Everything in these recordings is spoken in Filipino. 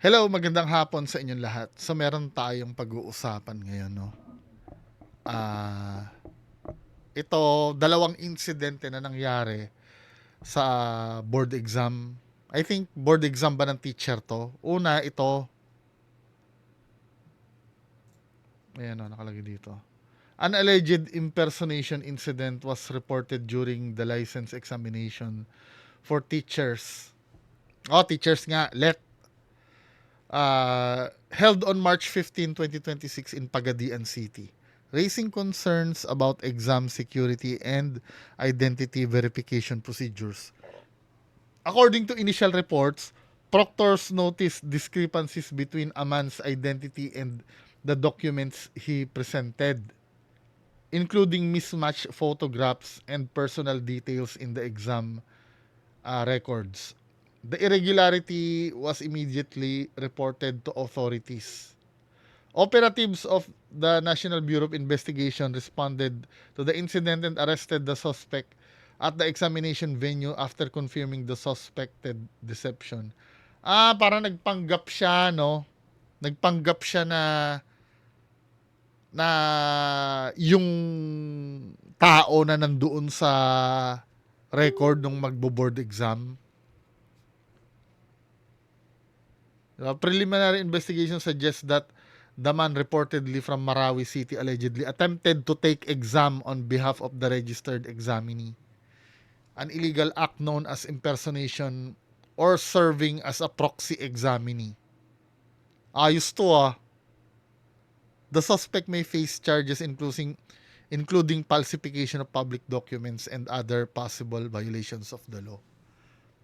Hello, magandang hapon sa inyong lahat. So meron tayong pag-uusapan ngayon, no. Ah, ito dalawang insidente na nangyari sa board exam. I think board exam ba ng teacher to? Una, ito, ayan o, nakalagay dito. An alleged impersonation incident was reported during the license examination for teachers. Oh, teachers nga, held on March 15, 2026 in Pagadian City, raising concerns about exam security and identity verification procedures. According to initial reports, proctors noticed discrepancies between a man's identity and the documents he presented, including mismatched photographs and personal details in the exam records. The irregularity was immediately reported to authorities. Operatives of the National Bureau of Investigation responded to the incident and arrested the suspect at the examination venue after confirming the suspected deception. Parang nagpanggap siya, no? Nagpanggap siya na yung tao na nandoon sa record nung magbo-board exam. Preliminary investigation suggests that the man reportedly from Marawi City allegedly attempted to take exam on behalf of the registered examinee, an illegal act known as impersonation or serving as a proxy examinee. Ayos to ah. The suspect may face charges including falsification of public documents and other possible violations of the law.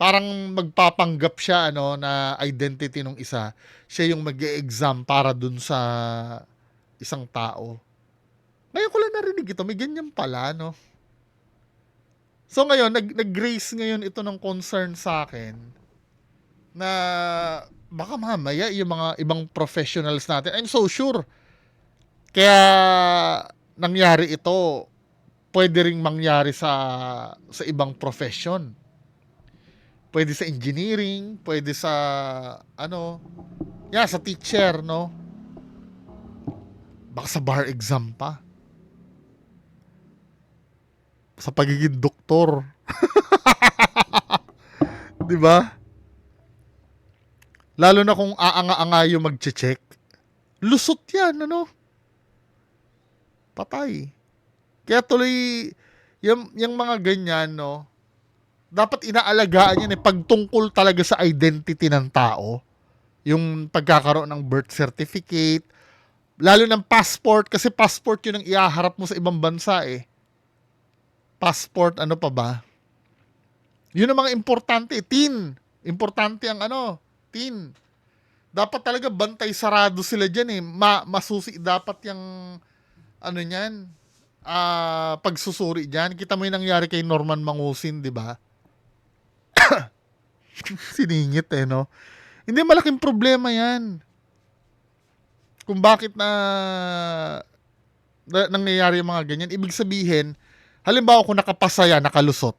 Parang magpapanggap siya na identity ng isa, siya yung mag-e-exam para dun sa isang tao. Ngayon ko lang narinig ito, may ganyan pala, no? So ngayon, nag-raise ngayon ito ng concern sa akin na baka mamaya yung mga ibang professionals natin, I'm so sure, kaya nangyari ito, pwede ring mangyari sa ibang profession. Pwede sa engineering, pwede sa sa teacher, no? Baka sa bar exam pa. Sa pagiging doktor. 'Di ba? Lalo na kung aanga-anga yung magche-check. Lusot 'yan, Patay. Kaya tuloy yung mga ganyan, no? Dapat inaalagaan yan pagtungkol talaga sa identity ng tao. Yung pagkakaroon ng birth certificate, lalo ng passport, kasi passport yun ang iaharap mo sa ibang bansa eh. Passport, ano pa ba? Yun ang mga importante. Tin. Importante ang tin. Dapat talaga bantay sarado sila dyan eh. Masusi dapat yung niyan. Pagsusuri dyan. Kita mo yung nangyari kay Norman Mangusin, di ba? Siningit eh, no? Hindi, malaking problema yan. Kung bakit nangyayari yung mga ganyan. Ibig sabihin, halimbawa kung nakapasa yan, nakalusot,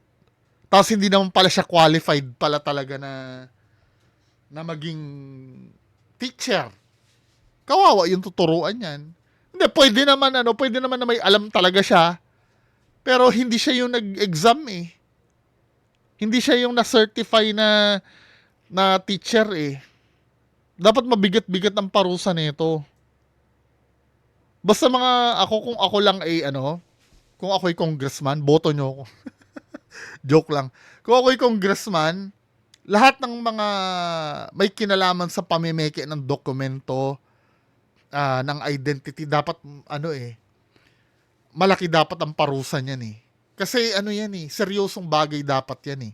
tapos hindi naman pala siya qualified pala talaga na maging teacher. Kawawa yung tuturuan yan. Hindi, pwede naman na may alam talaga siya, pero hindi siya yung nag-exam eh. Hindi siya yung na-certify na teacher eh. Dapat mabigat-bigat ang parusa nito. Basta kung ako lang ay kung ako'y congressman, boto nyo ako. Joke lang. Kung ako'y congressman, lahat ng mga may kinalaman sa pamimeke ng dokumento, ng identity, dapat malaki dapat ang parusa niyan eh. Kasi yan eh, seryosong bagay dapat yan eh.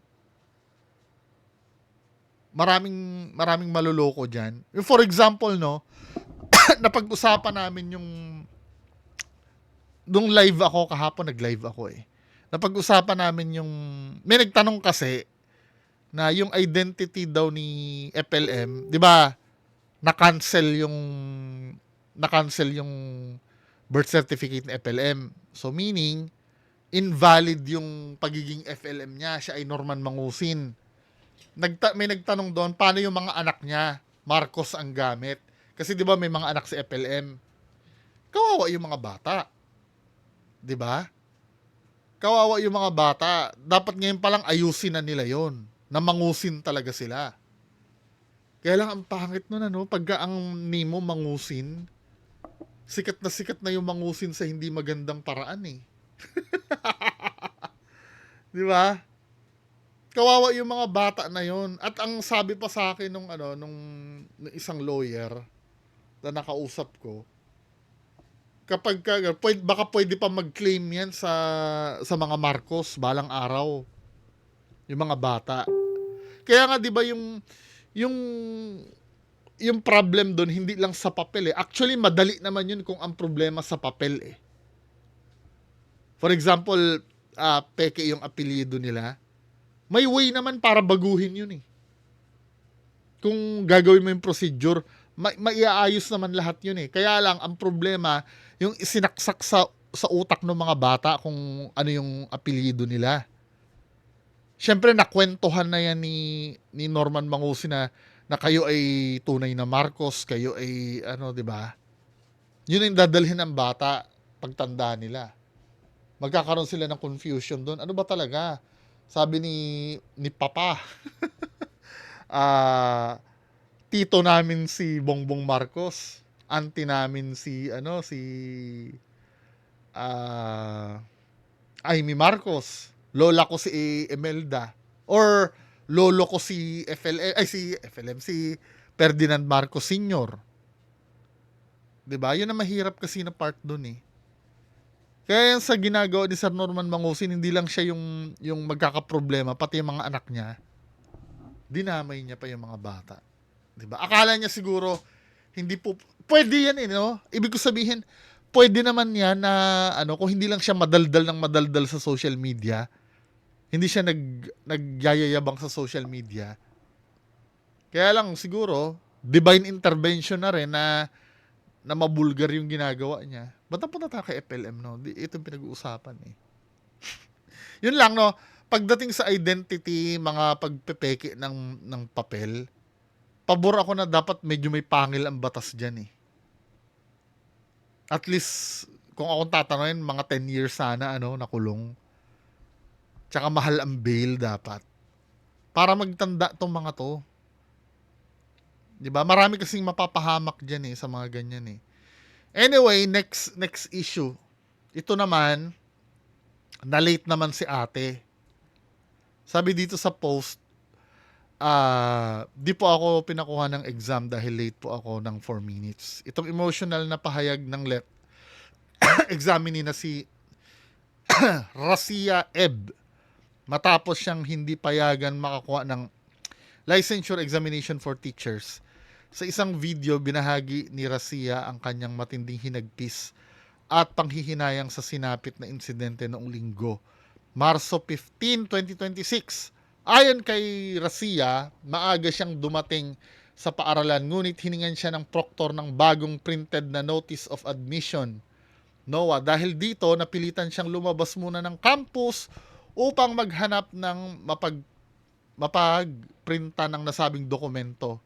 Maraming maluloko diyan. For example, no, napag-usapan namin nung live ako kahapon, nag-live ako eh. Napag-usapan namin may nagtanong kasi na yung identity daw ni FLM, 'di ba? Na-cancel yung birth certificate ni FLM. So meaning invalid yung pagiging FLM niya, siya ay Norman Mangusin. May nagtanong doon, paano yung mga anak niya? Marcos ang gamit. Kasi 'di ba may mga anak si FLM. Kawawa yung mga bata. 'Di ba? Kawawa yung mga bata. Dapat ngayon pa lang ayusin na nila 'yon. Na mangusin talaga sila. Kaya lang ang pangit nun ano, pagka ang nimo mangusin, sikat na yung mangusin sa hindi magandang paraan eh. 'Di ba? Kawawa yung mga bata na yon. At ang sabi pa sa akin nung isang lawyer na nakausap ko, kapag baka pwede pa mag-claim yan sa mga Marcos balang araw. Yung mga bata. Kaya nga 'di ba yung yung problem doon hindi lang sa papel eh. Actually madali naman yun kung ang problema sa papel eh. For example, peke yung apelyido nila. May way naman para baguhin yun eh. Kung gagawin mo yung procedure, maiaayos naman lahat yun eh. Kaya lang, ang problema, yung isinaksak sa utak ng mga bata kung ano yung apelyido nila. Siyempre, nakwentuhan na yan ni Norman Mangusi na kayo ay tunay na Marcos, kayo ay, di ba? Yun yung dadalhin ng bata pagtanda nila. Magkakaroon sila ng confusion doon. Ano ba talaga? Sabi ni Papa, tito namin si Bongbong Marcos, auntie namin si Amy Marcos, lola ko si Imelda, or lolo ko si si Ferdinand Marcos Sr. 'Di ba? Yun ang mahirap kasi na part doon eh. Kaya sa ginagawa ni Sir Norman Mangusin, hindi lang siya yung magkakaproblema, pati yung mga anak niya, dinamay niya pa yung mga bata. 'Di ba? Akala niya siguro, hindi po, pwede yan eh, no? Ibig ko sabihin, pwede naman yan na, kung hindi lang siya madaldal sa social media, hindi siya nagyayayabang sa social media. Kaya lang siguro, divine intervention na rin na mabulgar yung ginagawa niya. Ba't napunta tayo kay FLM, no? Ito yung pinag-uusapan eh. Yun lang, no? Pagdating sa identity, mga pagpepeke ng papel, pabor ako na dapat medyo may pangil ang batas dyan eh. At least, kung akong tatanungin, mga 10 years sana, nakulong. Tsaka mahal ang bail dapat. Para magtanda tong mga to. 'Di ba? Marami kasing mapapahamak diyan eh sa mga ganyan eh. Anyway, next issue. Ito naman, na late naman si ate. Sabi dito sa post, di po ako pinakuha ng exam dahil late po ako ng 4 minutes. Itong emotional na pahayag ng examinee na si Rasia Eb, matapos siyang hindi payagan makakuha ng licensure examination for teachers. Sa isang video, binahagi ni Rasia ang kanyang matinding hinagpis at panghihinayang sa sinapit na insidente noong linggo, Marso 15, 2026. Ayon kay Rasia, maaga siyang dumating sa paaralan ngunit hiningan siya ng proctor ng bagong printed na Notice of Admission, NOA. Dahil dito, napilitan siyang lumabas muna ng campus upang maghanap ng mapagprinta ng nasabing dokumento.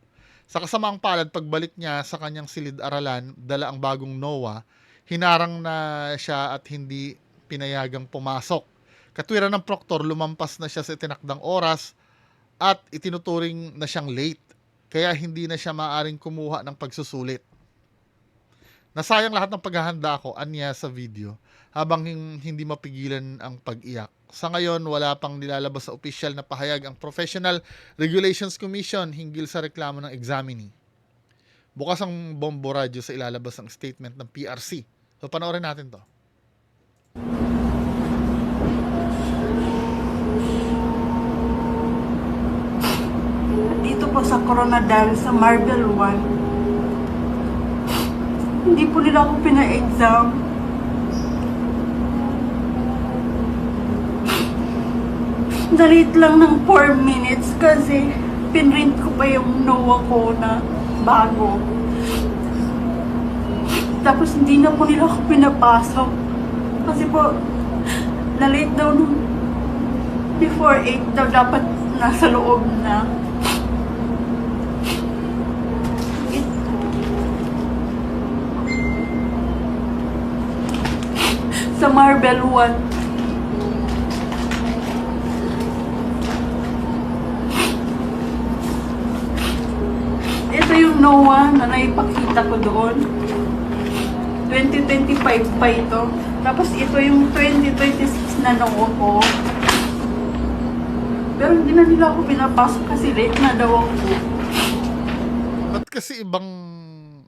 Sa kasamaang palad, pagbalik niya sa kanyang silid-aralan, dala ang bagong NOA, hinarang na siya at hindi pinayagang pumasok. Katwiran ng proctor, lumampas na siya sa itinakdang oras at itinuturing na siyang late, kaya hindi na siya maaaring kumuha ng pagsusulit. Nasayang lahat ng paghahanda ko, anya sa video, habang hindi mapigilan ang pag-iyak. Sa ngayon, wala pang nilalabas sa opisyal na pahayag ang Professional Regulations Commission hinggil sa reklamo ng examinee. Bukas ang bombo radyo sa ilalabas ng statement ng PRC. So, panoorin natin to. Dito po sa Coronadal, sa Marble 1, hindi po nila ako pina-exam. Nalit lang ng 4 minutes kasi pinrint ko pa yung NOA ko na bago. Tapos hindi na po nila ako pinapasok. Kasi po, na-late daw nung before 8 daw dapat nasa loob na. Sa Marble 1. Ito yung NOAA na naipakita ko doon. 2025 pa ito. Tapos ito yung 2026 na NOAA ko. Pero hindi na nila ako pinapasok kasi late na daw ako. Ba't kasi ibang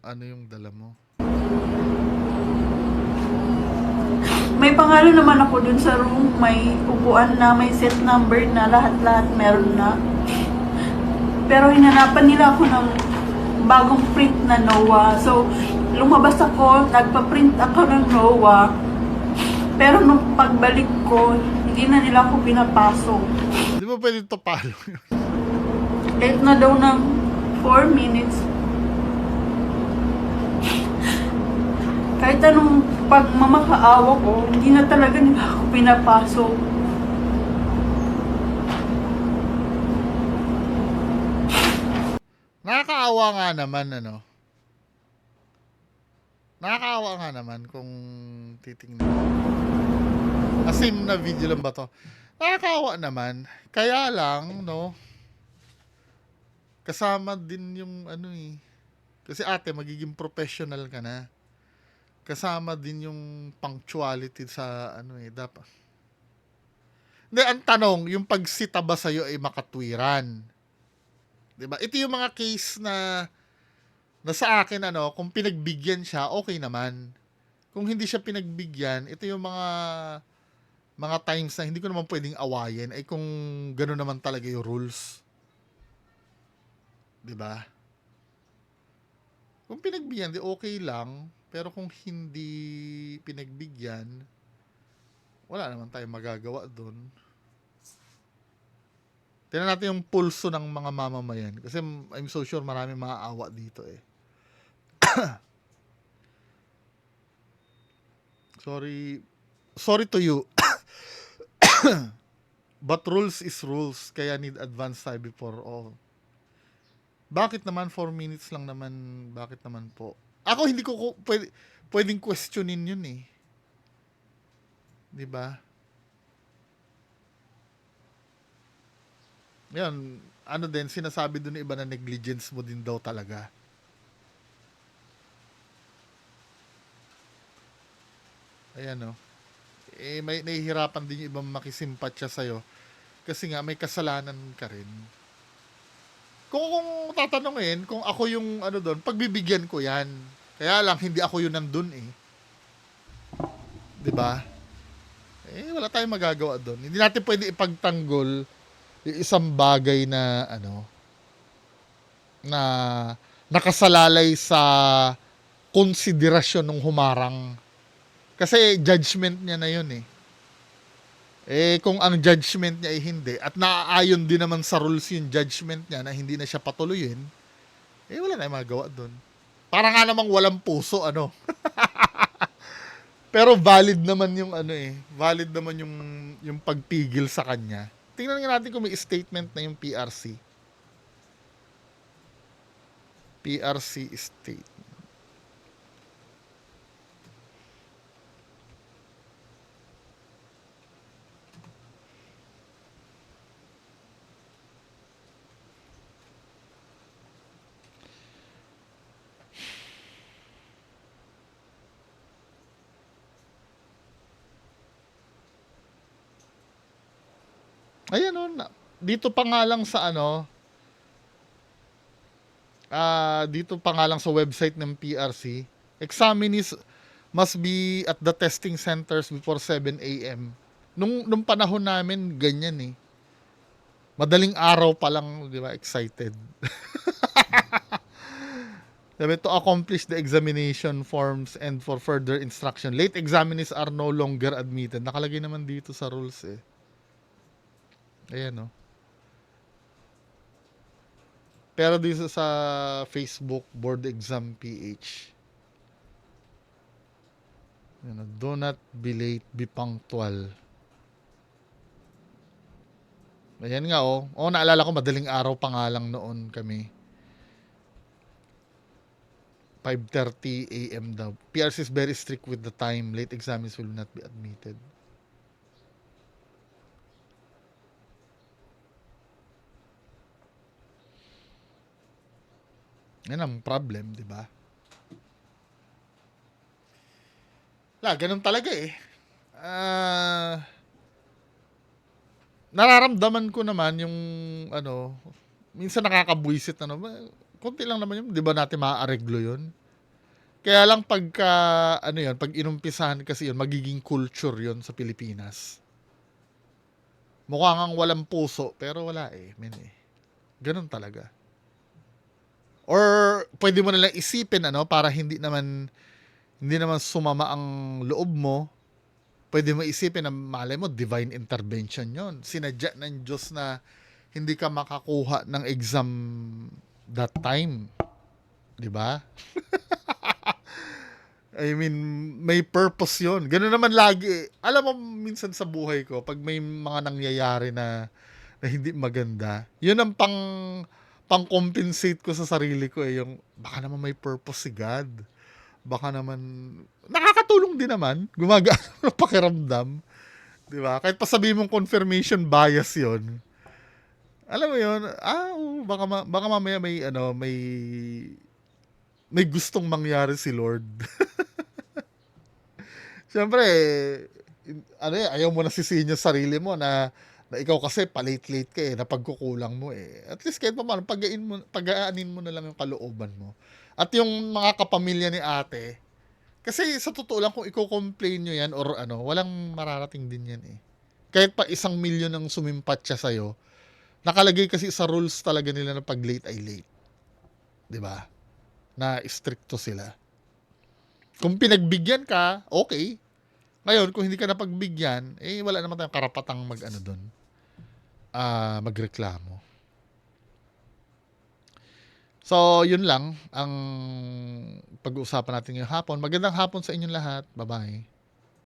ano yung dala mo? May pangalan naman ako dun sa room. May upuan na, may set number na, lahat-lahat meron na. Pero hinanapan nila ako ng bagong print na NOAA. So, lumabas ako, nagpa-print ako ng NOAA. Pero nung pagbalik ko, hindi na nila ako pinapasok. Di ba pwede to palo yun? Late na daw ng 4 minutes. Kahit anong pagmamakaawa ko, hindi na talaga nila ako pinapasok. Nakakaawa nga naman, ano? Nakakaawa nga naman kung titingnan. Asim na video lang ba to? Nakakaawa naman. Kaya lang, no? Kasama din yung ano eh. Kasi ate, magiging professional ka na. Kasama din yung punctuality sa ano eh. Dapat. Hindi, ang tanong, yung pagsita ba sa'yo ay makatwiran? Diba? Ito yung mga case na sa akin, ano, kung pinagbigyan siya, okay naman. Kung hindi siya pinagbigyan, ito yung mga times na hindi ko naman pwedeng awayin ay kung gano'n naman talaga yung rules. 'Di ba? Kung pinagbigyan, di okay lang. Pero kung hindi pinagbigyan, wala naman tayong magagawa doon. Tingnan natin yung pulso ng mga mamamayan. Kasi I'm so sure maraming maaawa dito eh. Sorry to you. But rules is rules. Kaya need advance time before all. Bakit naman 4 minutes lang naman? Bakit naman po? Ako hindi ko pwedeng questionin yun eh. 'Di ba? Yan, ano din sinasabi doon ng iba na negligence mo din daw talaga. Ayan no. Eh may nahihirapan din yung ibang makisimpatya sa'yo kasi nga may kasalanan ka rin. Kung tatanungin, kung ako yung ano doon, pagbibigyan ko yan. Kaya lang, hindi ako yung nandun eh. 'Di ba? Eh, wala tayong magagawa doon. Hindi natin pwede ipagtanggol yung isang bagay na, ano, na nakasalalay sa konsiderasyon ng humarang. Kasi judgment niya na yun eh. Eh, kung ang judgment niya ay hindi, at naaayon din naman sa rules yung judgment niya na hindi na siya patuloyin, eh, wala na yung magawa doon. Para nga namang walang puso, ano. Pero valid naman yung ano eh, valid naman yung pagpigil sa kanya. Tingnan nga natin kung may statement na yung PRC. PRC state. Ayan o, dito pa nga lang sa ano, dito pa nga lang sa website ng PRC, examinees must be at the testing centers before 7 a.m. Nung panahon namin, ganyan eh. Madaling araw pa lang, di ba, excited. Sabi, to accomplish the examination forms and for further instruction, late examinees are no longer admitted. Nakalagay naman dito sa rules eh. Ayan o. Pero dito sa Facebook, Board Exam PH. Ayan, do not be late, be punctual. Ayan nga oh. Oh, naalala ko, madaling araw pa nga lang noon kami. 5:30 AM daw. PRC is very strict with the time. Late examiners will not be admitted. Yan ang problem, di ba? Ganun talaga eh. Nararamdaman ko naman yung minsan nakakabwisit konti lang naman yun, di ba natin maaareglo yun? Kaya lang pagka, pag inumpisahan kasi yun, magiging culture yun sa Pilipinas. Mukha ngang walang puso, pero wala Ganun talaga. Or pwede mo nalang isipin para hindi naman sumama ang loob mo. Pwede mo isipin na malay mo divine intervention yon. Sinadya ng Diyos na hindi ka makakuha ng exam that time. 'Di ba? I mean, may purpose yon. Ganun naman lagi. Alam mo, minsan sa buhay ko, pag may mga nangyayari na hindi maganda, yun ang pang-compensate ko sa sarili ko yung baka naman may purpose si God. Baka naman, nakakatulong din naman. Gumagaan ng pakiramdam. Di ba? Kahit pa sabihin mong confirmation bias yon. Alam mo yun, baka mamaya may gustong mangyari si Lord. Siyempre, ayaw mo na sisihin yung sarili mo na ikaw kasi palate-late ka na pagkukulang mo At least kahit pa paano, pagaanin mo na lang yung kalooban mo. At yung mga kapamilya ni ate, kasi sa totoo lang kung i-complain nyo yan or walang mararating din yan Kahit pa 1 milyon ang sumimpat siya sa'yo, nakalagay kasi sa rules talaga nila na pag late ay late. 'Di ba? Na stricto sila. Kung pinagbigyan ka, okay. Ngayon, kung hindi ka napagbigyan, wala naman tayong karapatang magreklamo. So, yun lang ang pag-uusapan natin ngayong hapon. Magandang hapon sa inyong lahat. Bye-bye.